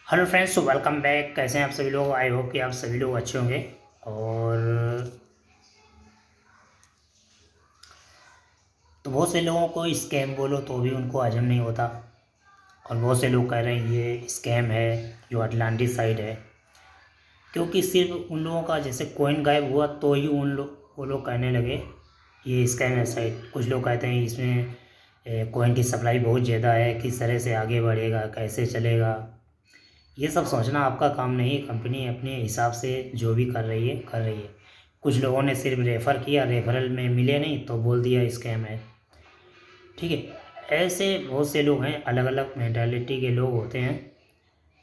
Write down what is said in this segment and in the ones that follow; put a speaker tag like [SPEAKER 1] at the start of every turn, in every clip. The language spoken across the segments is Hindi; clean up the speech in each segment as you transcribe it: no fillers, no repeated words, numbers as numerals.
[SPEAKER 1] Hello friends, welcome back. कैसे हैं आप सभी लोग? आई होप कि आप सभी लोग अच्छे होंगे। और तो बहुत से लोगों को स्कैम बोलो तो भी उनको हजम नहीं होता। और बहुत से लोग कह रहे हैं ये स्कैम है जो अटलांटिस साइड है, क्योंकि सिर्फ उन लोगों का जैसे कॉइन गायब हुआ तो ही वो लोग कहने लगे ये स्कैम है साइड। कुछ लोग कहते हैं इसमें कॉइन की सप्लाई बहुत ज़्यादा है, किस तरह से आगे बढ़ेगा, कैसे चलेगा। ये सब सोचना आपका काम नहीं। कंपनी अपने हिसाब से जो भी कर रही है कर रही है। कुछ लोगों ने सिर्फ रेफ़र किया, रेफरल में मिले नहीं तो बोल दिया स्कैम है। ठीक है, ऐसे बहुत से लोग हैं, अलग अलग मेंटालिटी के लोग होते हैं।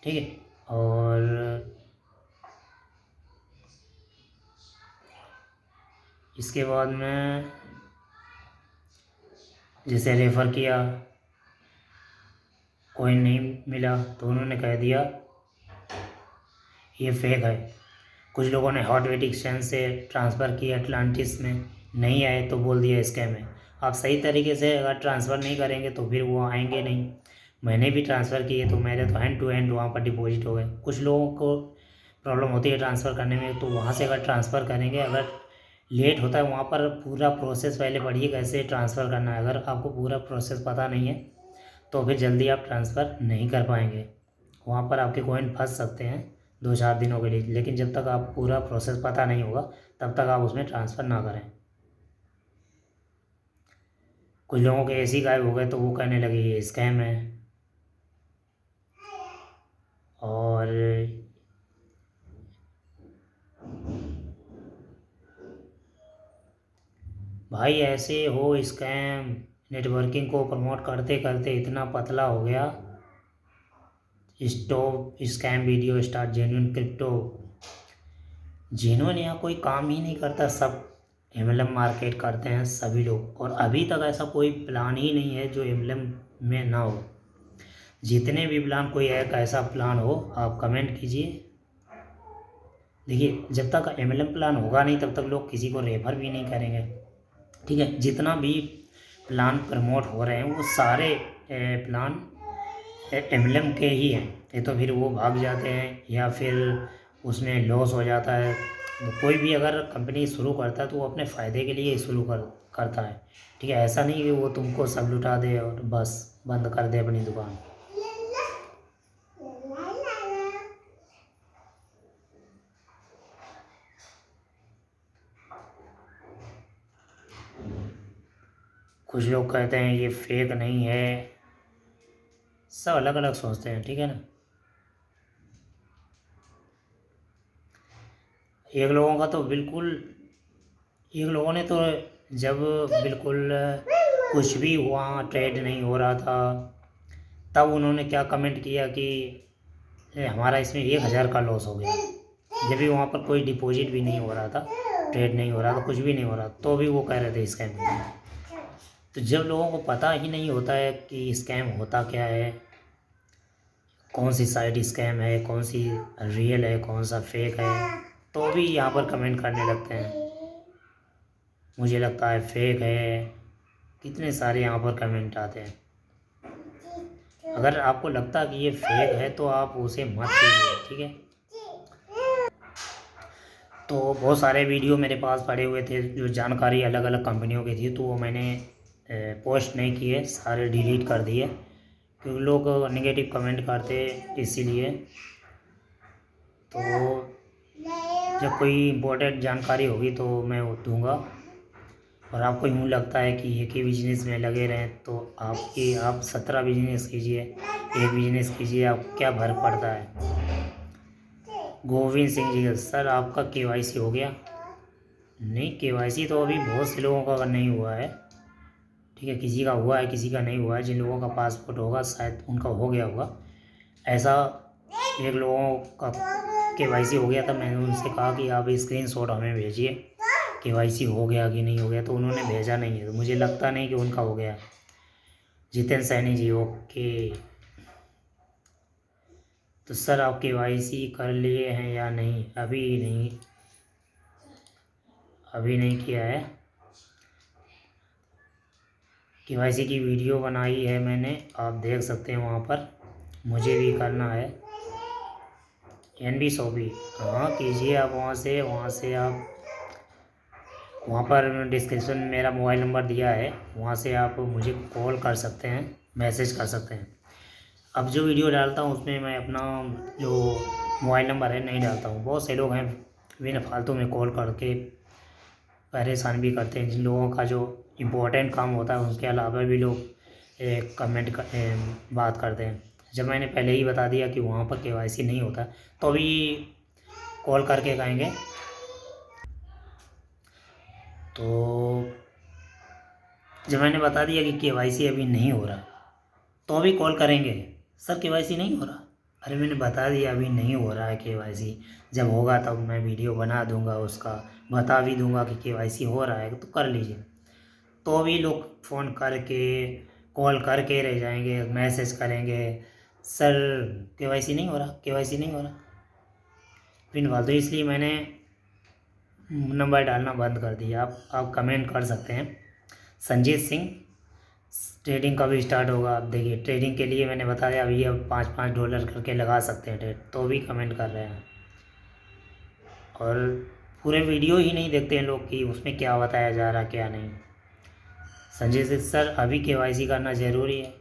[SPEAKER 1] ठीक है। और इसके बाद में जैसे रेफ़र किया, कोई नहीं मिला तो उन्होंने कह दिया ये फेक है। कुछ लोगों ने हॉटवेट एक्सचेंज से ट्रांसफ़र किया अटलांटिस में, नहीं आए तो बोल दिया स्कैम है। आप सही तरीके से अगर ट्रांसफ़र नहीं करेंगे तो फिर वो आएंगे नहीं। मैंने भी ट्रांसफ़र किए तो मेरे तो हैंड टू हैंड वहाँ पर डिपॉजिट हो गए। कुछ लोगों को प्रॉब्लम होती है ट्रांसफ़र करने में, तो वहाँ से अगर ट्रांसफ़र करेंगे, अगर लेट होता है वहाँ पर पूरा प्रोसेस पहले पढ़िए कैसे ट्रांसफ़र करना है। अगर आपको पूरा प्रोसेस पता नहीं है तो फिर जल्दी आप ट्रांसफ़र नहीं कर पाएंगे। वहाँ पर आपके कॉइन फंस सकते हैं 2-4 दिनों के लिए। लेकिन जब तक आप पूरा प्रोसेस पता नहीं होगा तब तक आप उसमें ट्रांसफ़र ना करें। कुछ लोगों के ऐसे ही गायब हो गए तो वो कहने लगे ये स्कैम है। और भाई ऐसे हो स्कैम, नेटवर्किंग को प्रमोट करते करते इतना पतला हो गया। Stop scam video start genuine crypto. Genuine यहाँ कोई काम ही नहीं करता, सब एमएलएम मार्केट करते हैं सभी लोग। और अभी तक ऐसा कोई प्लान ही नहीं है जो एमएलएम में ना हो। जितने भी प्लान, कोई एक ऐसा प्लान हो आप कमेंट कीजिए। देखिए, जब तक एमएलएम प्लान होगा नहीं तब तक लोग किसी को रेफर भी नहीं करेंगे। ठीक है, जितना भी प्लान प्रमोट हो रहे हैं वो सारे प्लान एमएलएम के ही हैं। ये तो फिर वो भाग जाते हैं या फिर उसमें लॉस हो जाता है। तो कोई भी अगर कंपनी शुरू करता है तो वो अपने फ़ायदे के लिए शुरू करता है। ठीक है, ऐसा नहीं कि वो तुमको सब लुटा दे और बस बंद कर दे अपनी दुकान। कुछ लोग कहते हैं ये फेक नहीं है, सब अलग अलग सोचते हैं। ठीक है ना। एक लोगों का तो बिल्कुल, एक लोगों ने तो जब बिल्कुल कुछ भी हुआ, ट्रेड नहीं हो रहा था, तब उन्होंने क्या कमेंट किया कि हमारा इसमें 1,000 का लॉस हो गया। जब भी वहाँ पर कोई डिपॉजिट भी नहीं हो रहा था, ट्रेड नहीं हो रहा था, कुछ भी नहीं हो रहा, तो भी वो कह रहे थे स्कैम है। तो जब लोगों को पता ही नहीं होता है कि स्कैम होता क्या है, कौन सी साइड स्कैम है, कौन सी रियल है, कौन सा फेक है, तो भी यहाँ पर कमेंट करने लगते हैं मुझे लगता है फेक है। कितने सारे यहाँ पर कमेंट आते हैं। अगर आपको लगता है कि ये फेक है तो आप उसे मत कीजिए। ठीक है। तो बहुत सारे वीडियो मेरे पास पड़े हुए थे जो जानकारी अलग अलग कंपनियों की थी, तो वो मैंने पोस्ट नहीं किए, सारे डिलीट कर दिए क्योंकि लोग नेगेटिव कमेंट करते इसीलिए। तो जब कोई इम्पोर्टेंट जानकारी होगी तो मैं वो दूंगा। और आपको यूँ लगता है कि एक ही बिजनेस में लगे रहें तो आप 17 बिजनेस कीजिए, एक बिजनेस कीजिए, आप क्या फर्क पड़ता है। गोविंद सिंह जी, सर आपका केवाईसी हो गया? नहीं, केवाईसी तो अभी बहुत से लोगों का नहीं हुआ है। ठीक है, किसी का हुआ है, किसी का नहीं हुआ है। जिन लोगों का पासपोर्ट होगा शायद उनका हो गया होगा। ऐसा एक लोगों का केवाईसी हो गया था, मैंने उनसे कहा कि आप स्क्रीनशॉट हमें भेजिए केवाईसी हो गया कि नहीं हो गया, तो उन्होंने भेजा नहीं है, तो मुझे लगता नहीं कि उनका हो गया। जितेंद्र सैनी जी, ओके। तो सर आप केवाईसी कर लिए हैं या नहीं? अभी नहीं, अभी नहीं किया है। केवाईसी की वीडियो बनाई है मैंने, आप देख सकते हैं वहाँ पर, मुझे भी करना है। NB शॉपी, हाँ कीजिए आप वहाँ से आप वहाँ पर डिस्क्रिप्शन में मेरा मोबाइल नंबर दिया है, वहाँ से आप मुझे कॉल कर सकते हैं, मैसेज कर सकते हैं। अब जो वीडियो डालता हूँ उसमें मैं अपना जो मोबाइल नंबर है नहीं डालता हूँ। बहुत से लोग हैं बिना फालतू में कॉल करके परेशान भी करते हैं, जिन लोगों का जो इम्पोर्टेंट काम होता है उसके अलावा भी लोग बात करते हैं। जब मैंने पहले ही बता दिया कि वहाँ पर KYC नहीं होता तो अभी कॉल करके कहेंगे तो जब मैंने बता दिया कि KYC अभी नहीं हो रहा तो अभी कॉल करेंगे, सर KYC नहीं हो रहा। अरे मैंने बता दिया अभी नहीं हो रहा है KYC, जब होगा तब मैं वीडियो बना दूंगा, उसका बता भी दूंगा कि KYC हो रहा है तो कर लीजिए। तो अभी लोग फ़ोन करके कॉल करके रह जाएंगे, मैसेज करेंगे, सर KYC नहीं हो रहा, KYC नहीं हो रहा। फिर फालतू, इसलिए मैंने नंबर डालना बंद कर दिया। आप कमेंट कर सकते हैं संजीत सिंह ट्रेडिंग कभी स्टार्ट होगा। आप देखिए ट्रेडिंग के लिए मैंने बताया अभी अब $5-5 करके लगा सकते हैं ट्रेड, तो भी कमेंट कर रहे हैं और पूरे वीडियो ही नहीं देखते हैं लोग कि उसमें क्या बताया जा रहा क्या नहीं। संजय सिंह सर अभी KYC करना ज़रूरी है।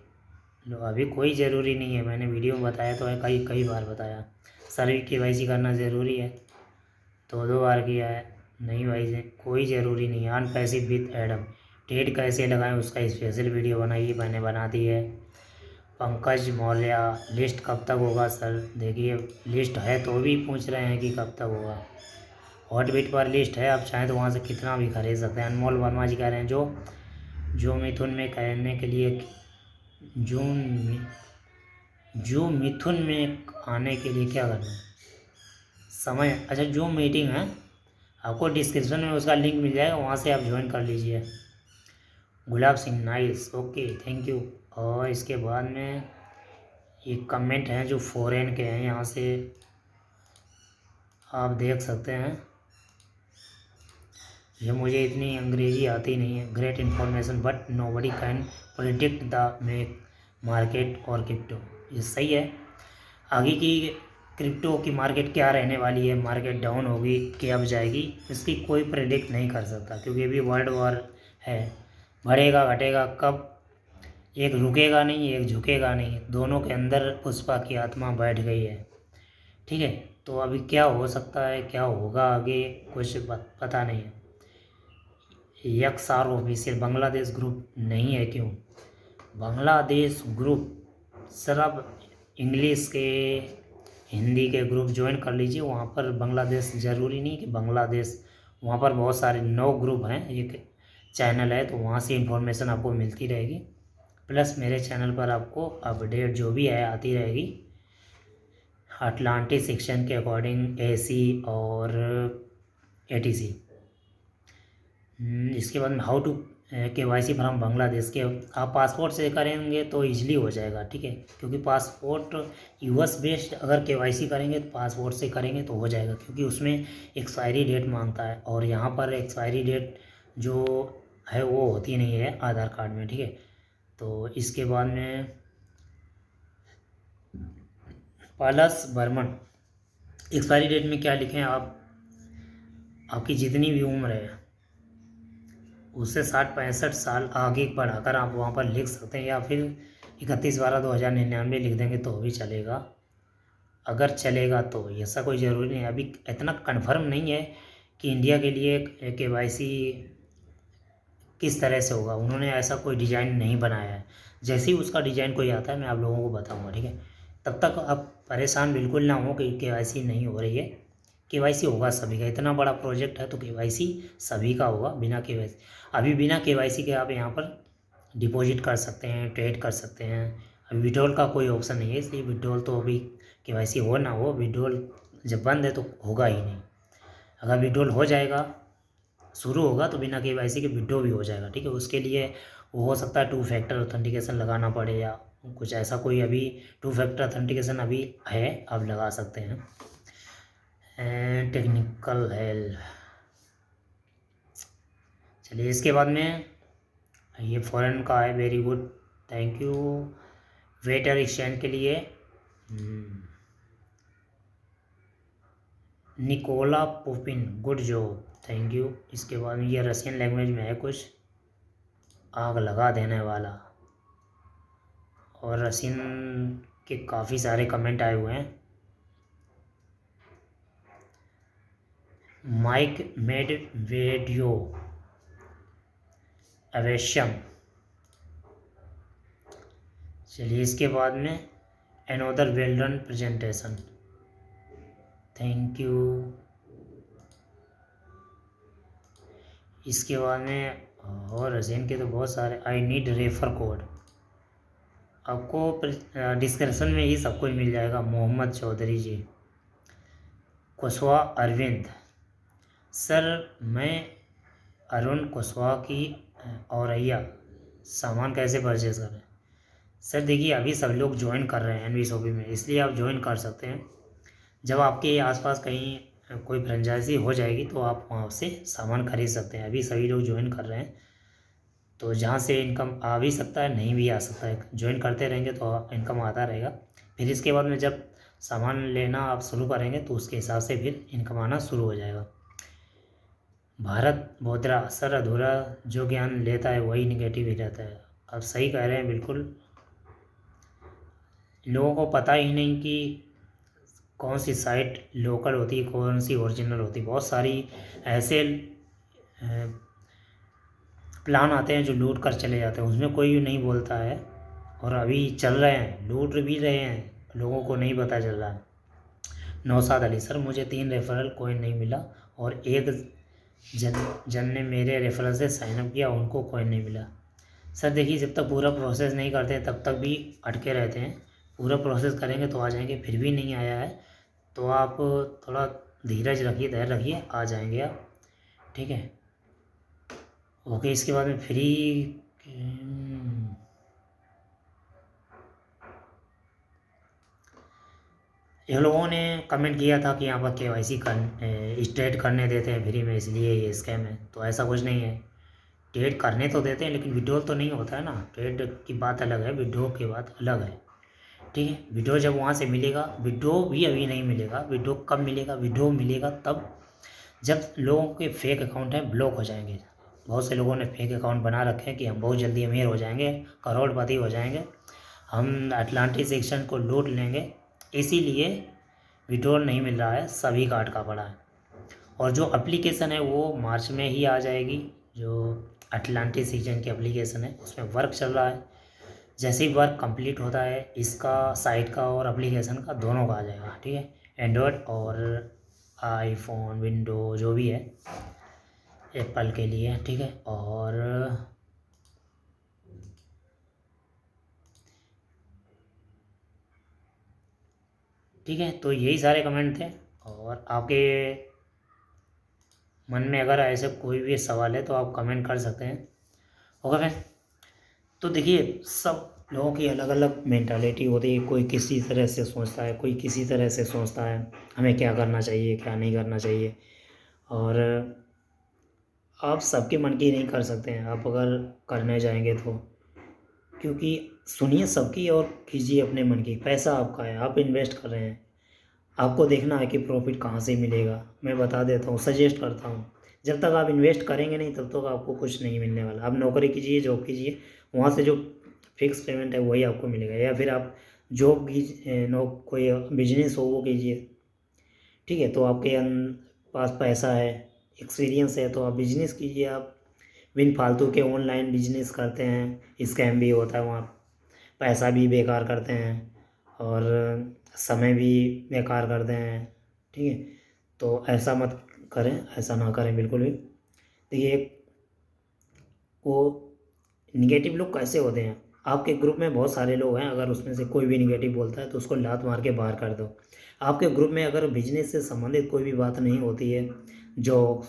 [SPEAKER 1] लो अभी कोई ज़रूरी नहीं है, मैंने वीडियो में बताया तो है, कई कई बार बताया सर अभी KYC करना ज़रूरी है, तो 2 बार किया है। नहीं भाई जी कोई ज़रूरी नहीं है। Earn passive with Adam, trade कैसे लगाएं उसका स्पेशल वीडियो बनाइए, मैंने बना दी है। पंकज मौर्य लिस्ट कब तक होगा सर? देखिए लिस्ट है तो भी पूछ रहे हैं कि कब तक होगा। हॉटबिट पर लिस्ट है, आप चाहें तो वहाँ से कितना भी खरीद सकते हैं। अनमोल वर्मा जी कह रहे हैं जो मिथुन में कहने के लिए जो मिथुन में आने के लिए क्या करना है समय? अच्छा जो मीटिंग है आपको डिस्क्रिप्शन में उसका लिंक मिल जाएगा, वहाँ से आप ज्वाइन कर लीजिए। Gulab Singh nice, okay thank you. और इसके बाद में ये कमेंट हैं जो फॉरेन के हैं, यहाँ से आप देख सकते हैं। ये मुझे इतनी अंग्रेजी आती नहीं है। Great information but nobody can predict the market और क्रिप्टो, ये सही है। आगे की क्रिप्टो की मार्केट क्या रहने वाली है, मार्केट डाउन होगी कि अप जाएगी, इसकी कोई प्रेडिक्ट नहीं कर सकता, क्योंकि अभी वर्ल्ड वॉर है। बढ़ेगा घटेगा कब, एक रुकेगा नहीं एक झुकेगा नहीं, दोनों के अंदर पुष्पा की आत्मा बैठ गई है। ठीक है, तो अभी क्या हो सकता है क्या होगा आगे कुछ पता नहीं है। XR ऑफिशियल बांग्लादेश ग्रुप नहीं है, क्यों बांग्लादेश ग्रुप? सर आप इंग्लिश के हिंदी के ग्रुप ज्वाइन कर लीजिए, वहाँ पर बांग्लादेश ज़रूरी नहीं कि बांग्लादेश, वहाँ पर बहुत सारे 9 ग्रुप हैं, एक चैनल है, तो वहाँ से इन्फॉर्मेशन आपको मिलती रहेगी। प्लस मेरे चैनल पर आपको अपडेट जो भी है आती रहेगी अटलांटिक सेक्शन के अकॉर्डिंग, AC और ATC। इसके बाद में how to KYC from Bangladesh के, आप पासपोर्ट से करेंगे तो इजीली हो जाएगा। ठीक है, क्योंकि पासपोर्ट US बेस्ड अगर KYC करेंगे तो पासपोर्ट से करेंगे तो हो जाएगा, क्योंकि उसमें एक्सपायरी डेट मांगता है और यहाँ पर एक्सपायरी डेट जो है वो होती नहीं है आधार कार्ड में। ठीक है, तो इसके बाद में पलस बर्मन, एक्सपायरी डेट में क्या लिखें आप, आपकी जितनी भी उम्र है उससे 60-65 साल आगे बढ़ाकर आप वहाँ पर लिख सकते हैं, या फिर 31/12/2099 लिख देंगे तो भी चलेगा। अगर चलेगा तो ऐसा कोई ज़रूरी नहीं, अभी इतना कन्फर्म नहीं है कि इंडिया के लिए KYC किस तरह से होगा। उन्होंने ऐसा कोई डिज़ाइन नहीं बनाया है, जैसे ही उसका डिज़ाइन कोई आता है मैं आप लोगों को बताऊँगा। ठीक है, तब तक आप परेशान बिल्कुल ना हो कि KYC नहीं हो रही है। KYC होगा सभी का, इतना बड़ा प्रोजेक्ट है तो KYC सभी का होगा। बिना KYC, अभी बिना KYC के आप यहाँ पर डिपॉजिट कर सकते हैं, ट्रेड कर सकते हैं। अभी विड्रॉल का कोई ऑप्शन नहीं है, इसलिए विड्रॉल तो अभी KYC हो ना हो, विड्रॉल जब बंद है तो होगा ही नहीं। अगर विड्रॉल हो जाएगा, शुरू होगा तो बिना KYC के विड्रॉ भी हो जाएगा। ठीक है, उसके लिए वो हो सकता है 2 फैक्टर ऑथेंटिकेशन लगाना पड़े या कुछ ऐसा कोई, अभी 2 फैक्टर ऑथेंटिकेशन अभी है, आप लगा सकते हैं। टेक्निकल हेल्प, चलिए इसके बाद में ये फॉरेन का है, very good thank you. Water exchange के लिए Nikola Pupin, good job, thank you. इसके बाद में ये रशियन लैंग्वेज में है कुछ, आग लगा देने वाला। और रशियन के काफ़ी सारे कमेंट आए हुए हैं। Mike made video awesome. चलिए इसके बाद में another well done presentation, thank you. इसके बाद में और रशियन के तो बहुत सारे, आई नीड रेफर कोड, आपको डिस्क्रिप्शन में ही सब कुछ मिल जाएगा। मोहम्मद चौधरी जी, कुशवाहा अरविंद, सर मैं अरुण कुशवाहा की औरैया, सामान कैसे परचेज करें? सर देखिए अभी सब लोग ज्वाइन कर रहे हैं एनवी शॉपी में, इसलिए आप ज्वाइन कर सकते हैं। जब आपके आसपास कहीं कोई फ्रेंचाइजी हो जाएगी तो आप वहाँ से सामान खरीद सकते हैं। अभी सभी लोग ज्वाइन कर रहे हैं, तो जहाँ से इनकम आ भी सकता है, नहीं भी आ सकता है। ज्वाइन करते रहेंगे तो इनकम आता रहेगा। फिर इसके बाद में जब सामान लेना आप शुरू करेंगे तो उसके हिसाब से फिर इनकम आना शुरू हो जाएगा। भारत बोधरा, सर अधूरा जो ज्ञान लेता है वही निगेटिव ही रहता है। आप सही कह रहे हैं बिल्कुल। लोगों को पता ही नहीं कि कौन सी साइट लोकल होती है, कौन सी ओरिजिनल होती है। बहुत सारी ऐसे प्लान आते हैं जो लूट कर चले जाते हैं, उसमें कोई भी नहीं बोलता है। और अभी चल रहे हैं, लूट भी रहे हैं, लोगों को नहीं पता चल रहा है। नौशाद अली, सर मुझे 3 रेफरल कॉइन नहीं मिला और एक जन ने मेरे रेफरल से साइनअप किया, उनको कॉइन नहीं मिला। सर देखिए जब तक पूरा प्रोसेस नहीं करते तब तक भी अटके रहते हैं। पूरा प्रोसेस करेंगे तो आ जाएंगे। फिर भी नहीं आया है तो आप थोड़ा धीरज रखिए, धैर्य रखिए, आ जाएंगे आप, ठीक है। ओके, इसके बाद में फ्री ये लोगों ने कमेंट किया था कि यहाँ पर KYC ट्रेड करने देते हैं फ्री में, इसलिए ये स्कैम है। तो ऐसा कुछ नहीं है, ट्रेड करने तो देते हैं लेकिन विड्रॉल तो नहीं होता है ना। ट्रेड की बात अलग है, विड्रॉ की बात अलग है, ठीक है। विड्रॉ जब वहाँ से मिलेगा, विड्रॉ भी अभी नहीं मिलेगा। विड्रॉ कब मिलेगा? विड्रॉ मिलेगा तब जब लोगों के फेक अकाउंट हैं ब्लॉक हो जाएंगे। बहुत से लोगों ने फेक अकाउंट बना रखे हैं कि हम बहुत जल्दी अमीर हो जाएंगे, करोड़पति हो जाएंगे, हम अटलांटिक सेक्शन को लूट लेंगे, इसीलिए विड्रॉल नहीं मिल रहा है, सभी का अटका पड़ा है। और जो एप्लीकेशन है वो मार्च में ही आ जाएगी, जो अटलांटिक सीजन की एप्लीकेशन है उसमें वर्क चल रहा है। जैसे ही वर्क कंप्लीट होता है इसका, साइट का और एप्लीकेशन का, दोनों का आ जाएगा, ठीक है। एंड्रॉयड और आईफोन, विंडो जो भी है एप्पल के लिए, ठीक है। और ठीक है, तो यही सारे कमेंट थे। और आपके मन में अगर ऐसे कोई भी सवाल है तो आप कमेंट कर सकते हैं, ओके फ्रेंड। तो देखिए सब लोगों की अलग अलग मेंटालिटी होती है, कोई किसी तरह से सोचता है, कोई किसी तरह से सोचता है हमें क्या करना चाहिए, क्या नहीं करना चाहिए। और आप सबके मन की नहीं कर सकते हैं आप अगर करने जाएंगे तो, क्योंकि सुनिए सबकी और कीजिए अपने मन की। पैसा आपका है, आप इन्वेस्ट कर रहे हैं, आपको देखना है कि प्रॉफिट कहाँ से मिलेगा। मैं बता देता हूँ, सजेस्ट करता हूँ, जब तक आप इन्वेस्ट करेंगे नहीं तब तक आपको कुछ नहीं मिलने वाला। आप नौकरी कीजिए, जॉब कीजिए, वहाँ से जो फिक्स पेमेंट है वही आपको मिलेगा। या फिर आप जॉब कीजिए, कोई बिजनेस हो वो कीजिए, ठीक है। तो आपके पास पैसा है, एक्सपीरियंस है, तो आप बिजनेस कीजिए। आप बिन फालतू के ऑनलाइन बिजनेस करते हैं, स्कैम भी होता है वहाँ, पैसा भी बेकार करते हैं और समय भी बेकार करते हैं, ठीक है। तो ऐसा मत करें, ऐसा ना करें बिल्कुल भी। देखिए वो निगेटिव लोग कैसे होते हैं, आपके ग्रुप में बहुत सारे लोग हैं, अगर उसमें से कोई भी निगेटिव बोलता है तो उसको लात मार के बाहर कर दो। आपके ग्रुप में अगर बिजनेस से संबंधित कोई भी बात नहीं होती है, जोक्स,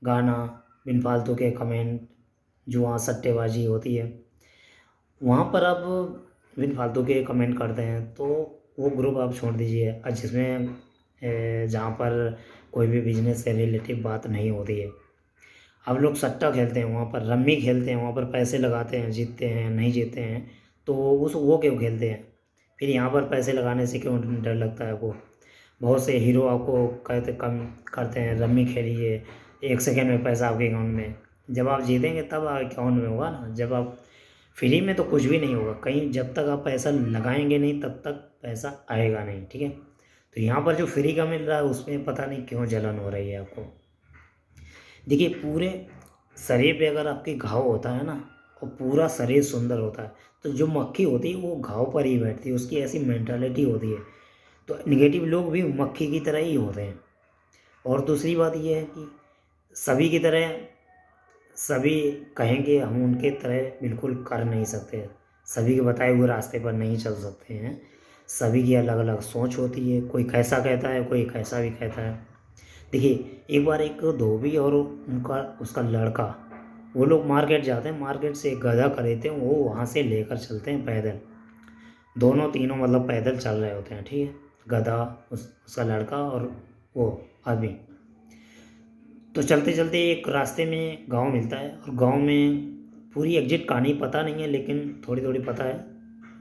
[SPEAKER 1] गाना, बिन फालतू के कमेंट, जुआ सट्टेबाजी होती है, वहाँ पर आप बिन फालतू के कमेंट करते हैं तो वो ग्रुप आप छोड़ दीजिए। जिसमें जहाँ पर कोई भी बिजनेस से रिलेटिव बात नहीं होती है। अब लोग सट्टा खेलते हैं, वहाँ पर रम्मी खेलते हैं, वहाँ पर पैसे लगाते हैं, जीतते हैं, नहीं जीतते हैं, तो उस वो क्यों खेलते हैं? फिर यहाँ पर पैसे लगाने से क्यों डर लगता है आपको? बहुत से हीरो आपको कहते कम करते हैं रम्मी खेलिए 1 सेकेंड में पैसा आपके अकाउंट में। जब आप जीतेंगे तब अकाउंट में होगा ना, जब आप फ्री में तो कुछ भी नहीं होगा। कहीं जब तक आप पैसा लगाएंगे नहीं तब तक पैसा आएगा नहीं, ठीक है। तो यहाँ पर जो फ्री का मिल रहा है उसमें पता नहीं क्यों जलन हो रही है आपको। देखिए पूरे शरीर पे अगर आपके घाव होता है ना और पूरा शरीर सुंदर होता है तो जो मक्खी होती है वो घाव पर ही बैठती है, उसकी ऐसी मेंटालिटी होती है। तो निगेटिव लोग भी मक्खी की तरह ही होते हैं। और दूसरी बात ये है कि सभी की तरह सभी कहेंगे हम उनके तरह बिल्कुल कर नहीं सकते, सभी के बताए हुए रास्ते पर नहीं चल सकते हैं। सभी की अलग अलग सोच होती है, कोई कैसा कहता है कोई कैसा भी कहता है। देखिए एक बार एक धोबी और उनका उसका लड़का वो लोग मार्केट जाते हैं, मार्केट से एक गधा खरीदते हैं, वो वहाँ से लेकर चलते हैं पैदल। दोनों तीनों मतलब पैदल चल रहे होते हैं, ठीक है। गधा उसका लड़का और वो आदमी। तो चलते चलते एक रास्ते में गांव मिलता है और गांव में पूरी एग्जिट कहानी पता नहीं है लेकिन थोड़ी थोड़ी पता है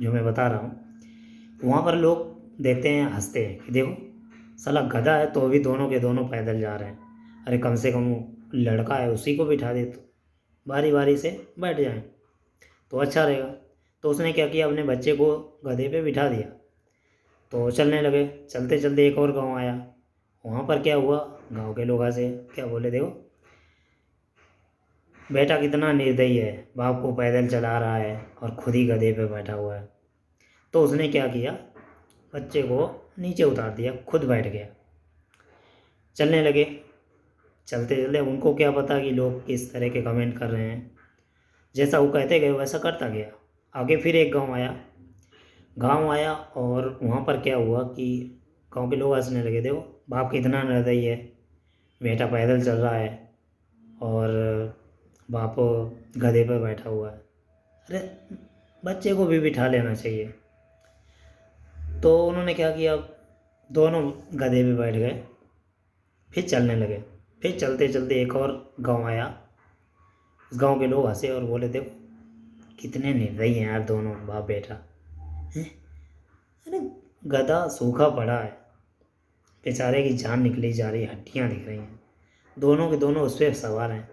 [SPEAKER 1] जो मैं बता रहा हूँ। वहाँ पर लोग देखते हैं हंसते हैं कि देखो साला गधा है तो भी दोनों के दोनों पैदल जा रहे हैं। अरे कम से कम वो लड़का है उसी को बिठा दे तो बारी बारी से बैठ जाए तो अच्छा रहेगा। तो उसने क्या किया अपने बच्चे को गधे पे बिठा दिया तो चलने लगे। चलते चलते एक और गांव आया। वहाँ पर क्या हुआ, गांव के लोग से क्या बोले देखो बेटा कितना निर्दयी है, बाप को पैदल चला रहा है और खुद ही गधे पे बैठा हुआ है। तो उसने क्या किया बच्चे को नीचे उतार दिया, खुद बैठ गया। चलने लगे। चलते चलते उनको क्या पता कि लोग किस तरह के कमेंट कर रहे हैं, जैसा वो कहते गए वैसा करता गया। आगे फिर एक गांव आया और वहाँ पर क्या हुआ कि गांव के लोग हंसने लगे, देखो बाप कितना निर्दयी है, बेटा पैदल चल रहा है और बाप गधे पर बैठा हुआ है। अरे बच्चे को भी बिठा लेना चाहिए। तो उन्होंने क्या किया दोनों गधे पे बैठ गए, फिर चलने लगे। फिर चलते चलते एक और गांव आया। उस गांव के लोग हंसे और बोले देखो कितने निर्दयी हैं यार दोनों बाप बेटा हैं। अरे गधा सूखा पड़ा है, बेचारे की जान निकली जा रही, हड्डियाँ दिख रही हैं, दोनों के दोनों उस पर सवार हैं,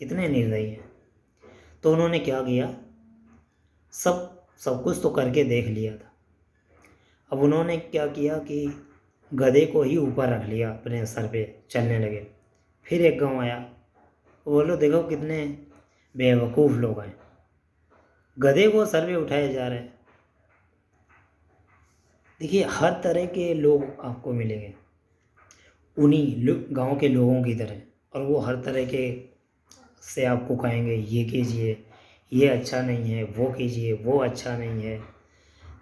[SPEAKER 1] कितने निर्दयी हैं। तो उन्होंने क्या किया सब कुछ तो करके देख लिया था। अब उन्होंने क्या किया कि गधे को ही ऊपर रख लिया अपने सर पे, चलने लगे। फिर एक गांव आया, बोलो देखो कितने बेवकूफ़ लोग हैं, गधे को सर पे उठाए जा रहे हैं। देखिए हर तरह के लोग आपको मिलेंगे उन्हीं गांव के लोगों की तरह, और वो हर तरह के से आपको कहेंगे ये कीजिए ये अच्छा नहीं है, वो कीजिए वो अच्छा नहीं है।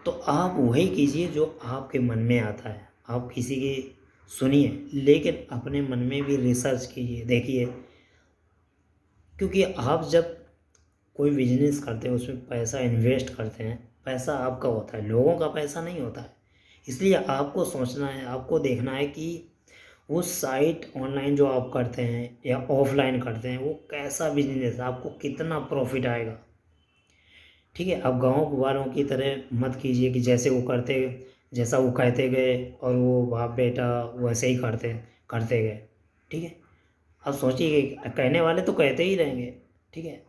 [SPEAKER 1] तो आप वही कीजिए जो आपके मन में आता है। आप किसी की सुनिए लेकिन अपने मन में भी रिसर्च कीजिए, देखिए, क्योंकि आप जब कोई बिजनेस करते हैं उसमें पैसा इन्वेस्ट करते हैं, पैसा आपका होता है, लोगों का पैसा नहीं होता है। इसलिए आपको सोचना है, आपको देखना है कि वो साइट ऑनलाइन जो आप करते हैं या ऑफलाइन करते हैं वो कैसा बिजनेस है, आपको कितना प्रॉफिट आएगा, ठीक है। आप गाँव वालों की तरह मत कीजिए कि जैसे वो करते जैसा वो कहते गए और वो बाप बेटा वैसे ही करते गए, ठीक है। अब सोचिए कि कहने वाले तो कहते ही रहेंगे, ठीक है।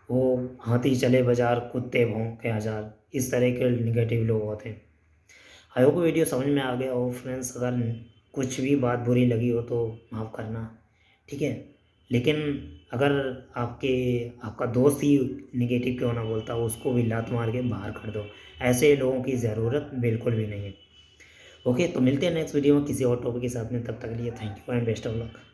[SPEAKER 1] वो हाथी चले बाजार कुत्ते भौंके हजार, इस तरह के निगेटिव लोग होते हैं। आई होप वीडियो समझ में आ गया हो फ्रेंड्स। अगर कुछ भी बात बुरी लगी हो तो माफ़ करना, ठीक है। लेकिन अगर आपका दोस्त ही निगेटिव क्यों ना बोलता हो उसको भी लात मार के बाहर कर दो, ऐसे लोगों की ज़रूरत बिल्कुल भी नहीं है। ओके, तो मिलते हैं नेक्स्ट वीडियो में किसी और टॉपिक के साथ में, तब तक के लिए thank you and best of luck.